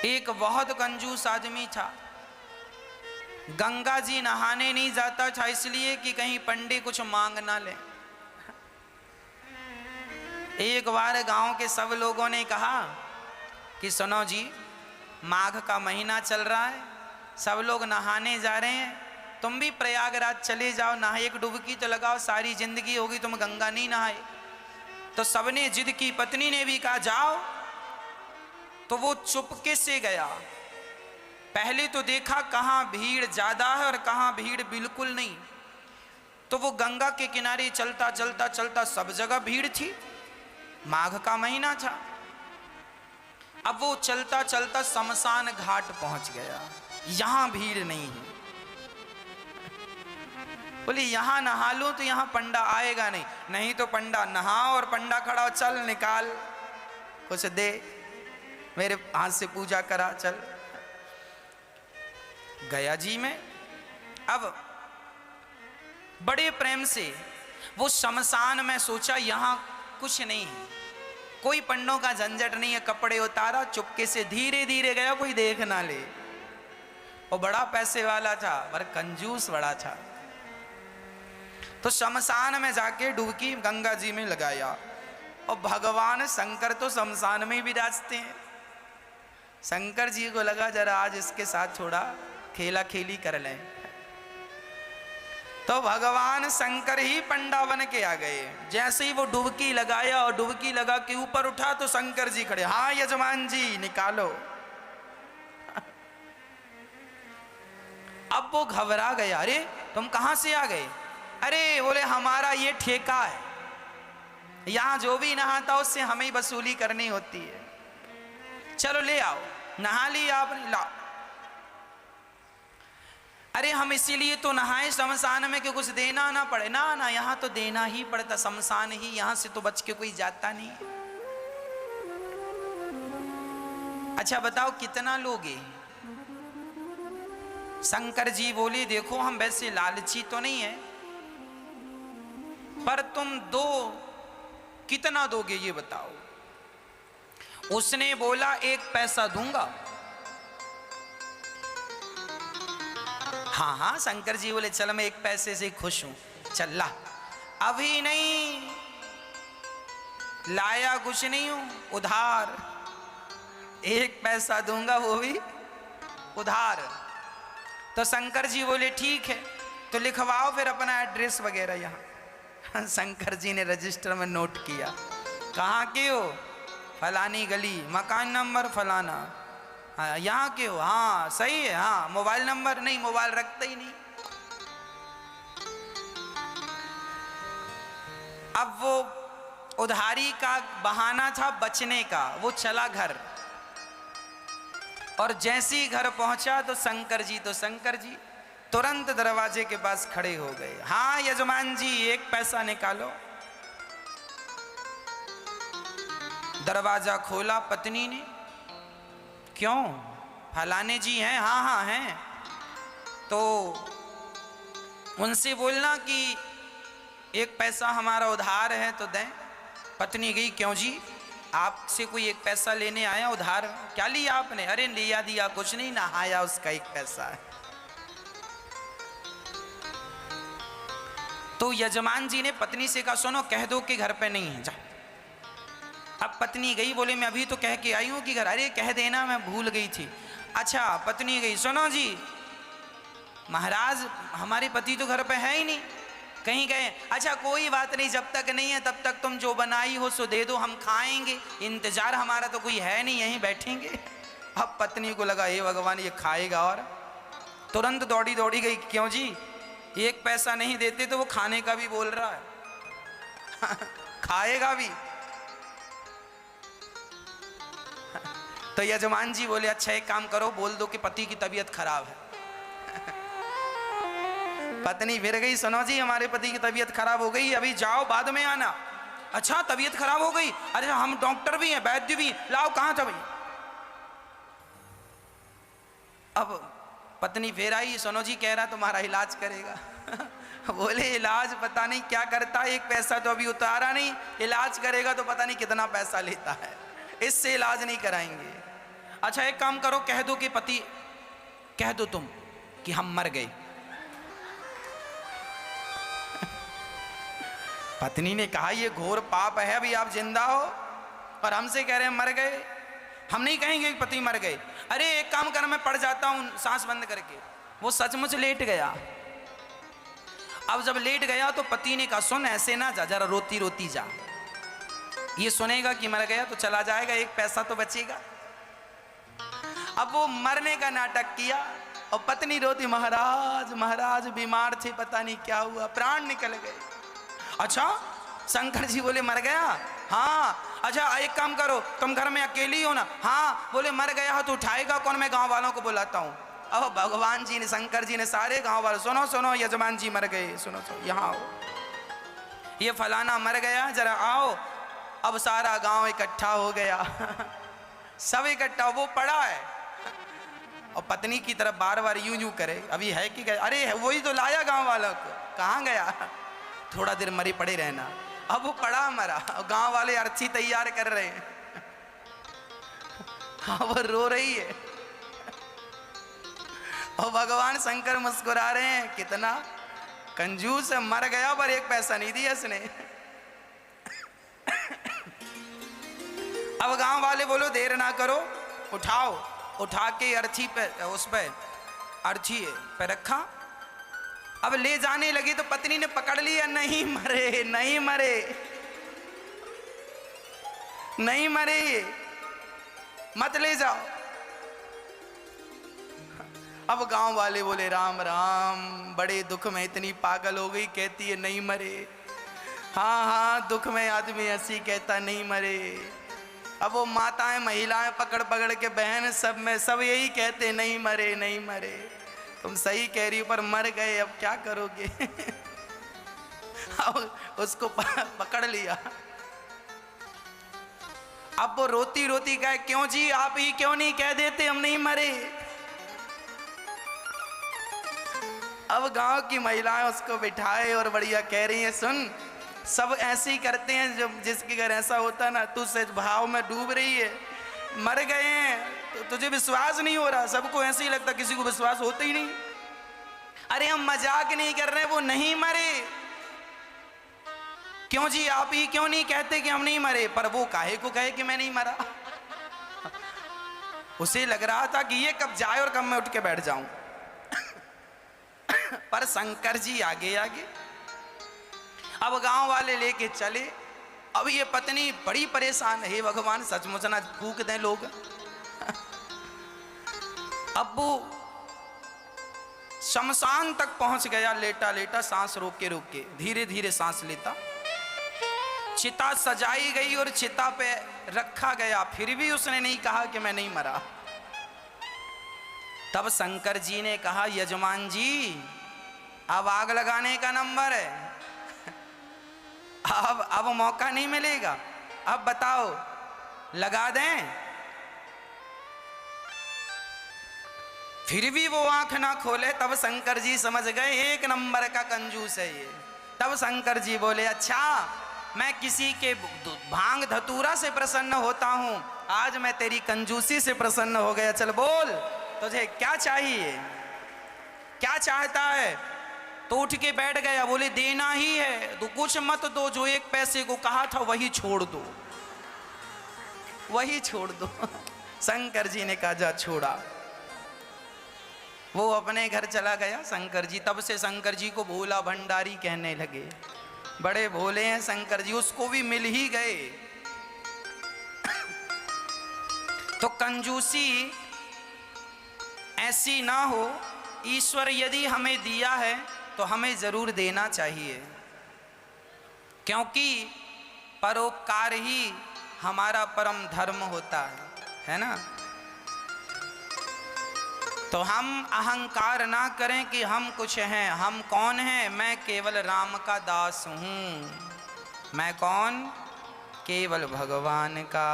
एक बहुत कंजूस आदमी था, गंगा जी नहाने नहीं जाता था इसलिए कि कहीं पंडित कुछ मांग ना ले। एक बार गांव के सब लोगों ने कहा कि सुनो जी, माघ का महीना चल रहा है, सब लोग नहाने जा रहे हैं, तुम भी प्रयागराज चले जाओ, नहा एक डुबकी तो लगाओ, सारी जिंदगी होगी तुम गंगा नहीं नहाए। तो सबने जिद की, पत्नी ने भी कहा जाओ। तो वो चुपके से गया। पहले तो देखा कहाँ भीड़ ज्यादा है और कहाँ भीड़ बिल्कुल नहीं। तो वो गंगा के किनारे चलता चलता चलता सब जगह भीड़ थी, माघ का महीना था। अब वो चलता चलता शमशान घाट पहुंच गया, यहां भीड़ नहीं है। बोले यहां नहा लो तो यहां पंडा आएगा नहीं, नहीं तो पंडा नहा और पंडा खड़ा, चल निकाल कुछ दे, मेरे हाथ से पूजा करा, चल। गया जी में। अब बड़े प्रेम से वो शमशान में सोचा यहां कुछ नहीं है, कोई पंडों का झंझट नहीं है, कपड़े उतारा, चुपके से धीरे धीरे गया, कोई देख ना ले। वो बड़ा पैसे वाला था पर कंजूस बड़ा था। तो शमशान में जाके डुबकी गंगा जी में लगाया और भगवान शंकर तो शमशान में ही विराजते हैं। शंकर जी को लगा जरा आज इसके साथ थोड़ा खेला खेली कर लें। तो भगवान शंकर ही पंडा बन के आ गए। जैसे ही वो डुबकी लगाया और डुबकी लगा के ऊपर उठा तो शंकर जी खड़े, हाँ यजमान जी निकालो। अब वो घबरा गया, अरे तुम कहां से आ गए? अरे बोले हमारा ये ठेका है, यहां जो भी नहाता उससे हमें ही वसूली करनी होती है, चलो ले आओ। नहा लिया आपने, लाओ। अरे हम इसीलिए तो नहाए शमशान में कि कुछ देना ना पड़े। ना ना, यहां तो देना ही पड़ता, शमशान ही, यहां से तो बच के कोई जाता नहीं। अच्छा बताओ कितना लोगे? शंकर जी बोले देखो हम वैसे लालची तो नहीं है, पर तुम दो, कितना दोगे ये बताओ? उसने बोला 1 पैसा दूंगा। हाँ हाँ, शंकर जी बोले चल मैं 1 पैसे से खुश हूं, चल ला। अभी नहीं लाया, कुछ नहीं हूं, उधार 1 पैसा दूंगा, वो भी उधार। तो शंकर जी बोले ठीक है, तो लिखवाओ फिर अपना एड्रेस वगैरह यहाँ। शंकर जी ने रजिस्टर में नोट किया, कहाँ के हो? फलानी गली, मकान नंबर फलाना। हाँ यहाँ के हो? हाँ सही है। हाँ मोबाइल नंबर? नहीं, मोबाइल रखते ही नहीं। अब वो उधारी का बहाना था बचने का, वो चला घर। और जैसे ही घर पहुंचा तो शंकर जी तुरंत दरवाजे के पास खड़े हो गए। हाँ यजमान जी 1 पैसा निकालो। दरवाजा खोला पत्नी ने, क्यों? फलाने जी हैं? हाँ हाँ हैं। तो उनसे बोलना कि 1 पैसा हमारा उधार है तो दें। पत्नी गई, क्यों जी आपसे कोई 1 पैसा लेने आया उधार? क्या लिया आपने? अरे लिया दिया कुछ नहीं, नहाया उसका 1 पैसा है। तो यजमान जी ने पत्नी से कहा सुनो कह दो कि घर पे नहीं है, जा। अब पत्नी गई, बोले मैं अभी तो कह के आई हूं कि घर। अरे कह देना मैं भूल गई थी। अच्छा पत्नी गई, सुनो जी महाराज हमारे पति तो घर पे है ही नहीं, कहीं गए। अच्छा कोई बात नहीं, जब तक नहीं है तब तक तुम जो बनाई हो सो दे दो, हम खाएंगे, इंतजार हमारा तो कोई है नहीं, यहीं बैठेंगे। अब पत्नी को लगा हे भगवान ये खाएगा, और तुरंत दौड़ी दौड़ी गई, क्यों जी 1 पैसा नहीं देते तो वो खाने का भी बोल रहा है। खाएगा भी। तो यजमान जी बोले अच्छा एक काम करो, बोल दो कि पति की तबीयत खराब है। पत्नी फिर गई, सुनो जी हमारे पति की तबीयत खराब हो गई, अभी जाओ बाद में आना। अच्छा तबीयत खराब हो गई? अरे हम डॉक्टर भी हैं, वैद्य भी, लाओ कहाँ था भाई? अब पत्नी फिर आई, सुनो जी कह रहा तुम्हारा इलाज करेगा। बोले इलाज पता नहीं क्या करता है, 1 पैसा तो अभी उतारा नहीं, इलाज करेगा तो पता नहीं कितना पैसा लेता है, इससे इलाज नहीं कराएंगे। अच्छा एक काम करो, कह दो कि पति, कह दो तुम कि हम मर गए। पत्नी ने कहा ये घोर पाप है, अभी आप जिंदा हो और हमसे कह रहे हैं मर गए। हम नहीं कहेंगे कि पति मर गए। अरे एक काम कर, मैं पड़ जाता हूं सांस बंद करके। वो सचमुच लेट गया। अब जब लेट गया तो पति ने कहा सुन ऐसे ना जा, जरा रोती रोती जा। ये सुनेगा कि मर गया तो चला जाएगा, एक पैसा तो बचेगा। अब वो मरने का नाटक किया और पत्नी रोती, महाराज महाराज बीमार थे, पता नहीं क्या हुआ, प्राण निकल गए। अच्छा शंकर जी बोले मर गया? हाँ। अच्छा एक काम करो, तुम घर में अकेली हो ना? हाँ। बोले मर गया तो उठाएगा कौन? मैं गांव वालों को बुलाता हूँ। अब भगवान जी ने, शंकर जी ने सारे गांव वालों, सुनो सुनो यजमान जी मर गए, सुनो सुनो यहाँ आओ, ये फलाना मर गया, जरा आओ। अब सारा गांव इकट्ठा हो गया। सब इकट्ठा, वो पड़ा है और पत्नी की तरफ बार बार यूं यूं करे, अभी है कि गया? अरे वही तो लाया गांव वालों को, कहाँ गया? थोड़ा देर मरे पड़े रहना। अब वो पड़ा मरा और गांव वाले अर्थी तैयार कर रहे हैं। हाँ वो रो रही है और भगवान शंकर मुस्कुरा रहे हैं, कितना कंजूस है, मर गया पर एक पैसा नहीं दिया इसने। अब गांव वाले बोलो देर ना करो, उठाओ। उठा के अर्थी पे, उस पे अर्थी पे रखा। अब ले जाने लगी तो पत्नी ने पकड़ लिया, नहीं मरे नहीं मरे नहीं मरे, मत ले जाओ। अब गांव वाले बोले राम राम, बड़े दुख में इतनी पागल हो गई, कहती है नहीं मरे। हाँ हाँ दुख में आदमी ऐसी कहता नहीं मरे। अब वो माताएं महिलाएं पकड़ पकड़ के, बहन सब में सब यही कहते नहीं मरे नहीं मरे। तुम सही कह रही हो पर मर गए, अब क्या करोगे? अब उसको पकड़ लिया। अब वो रोती रोती कहे क्यों जी, आप ही क्यों नहीं कह देते हम नहीं मरे? अब गांव की महिलाएं उसको बिठाए और बढ़िया कह रही हैं सुन, सब ऐसे ही करते हैं, जब जिसके घर ऐसा होता ना, तू सच भाव में डूब रही है, मर गए हैं तो तुझे विश्वास नहीं हो रहा। सबको ऐसे ही लगता, किसी को विश्वास होता ही नहीं। अरे हम मजाक नहीं कर रहे, वो नहीं मरे। क्यों जी आप ही क्यों नहीं कहते कि हम नहीं मरे? पर वो काहे को कहे कि मैं नहीं मरा? उसे लग रहा था कि ये कब जाए और कब मैं उठ के बैठ जाऊं। पर शंकर जी आगे आगे। अब गांव वाले लेके चले। अब ये पत्नी बड़ी परेशान है, भगवान सचमुच ना फूक दें लोग। अब वो शमशान तक पहुंच गया, लेटा लेटा सांस रोक के धीरे धीरे सांस लेता। चिता सजाई गई और चिता पे रखा गया, फिर भी उसने नहीं कहा कि मैं नहीं मरा। तब शंकर जी ने कहा यजमान जी अब आग लगाने का नंबर है, अब मौका नहीं मिलेगा, अब बताओ लगा दें? फिर भी वो आंख ना खोले। तब शंकर जी समझ गए एक नंबर का कंजूस है ये। तब शंकर जी बोले अच्छा मैं किसी के भांग धतूरा से प्रसन्न होता हूं, आज मैं तेरी कंजूसी से प्रसन्न हो गया। चल बोल तुझे क्या चाहिए, क्या चाहता है? तो उठ के बैठ गया। बोले देना ही है तो कुछ मत दो, जो एक पैसे को कहा था वही छोड़ दो, वही छोड़ दो। शंकर जी ने कहा जा छोड़ा। वो अपने घर चला गया शंकर जी। तब से शंकर जी को भोला भंडारी कहने लगे, बड़े भोले हैं शंकर जी। उसको भी मिल ही गए। तो कंजूसी ऐसी ना हो। ईश्वर यदि हमें दिया है तो हमें जरूर देना चाहिए, क्योंकि परोपकार ही हमारा परम धर्म होता है ना। तो हम अहंकार ना करें कि हम कुछ हैं। हम कौन हैं? मैं केवल राम का दास हूँ। मैं कौन? केवल भगवान का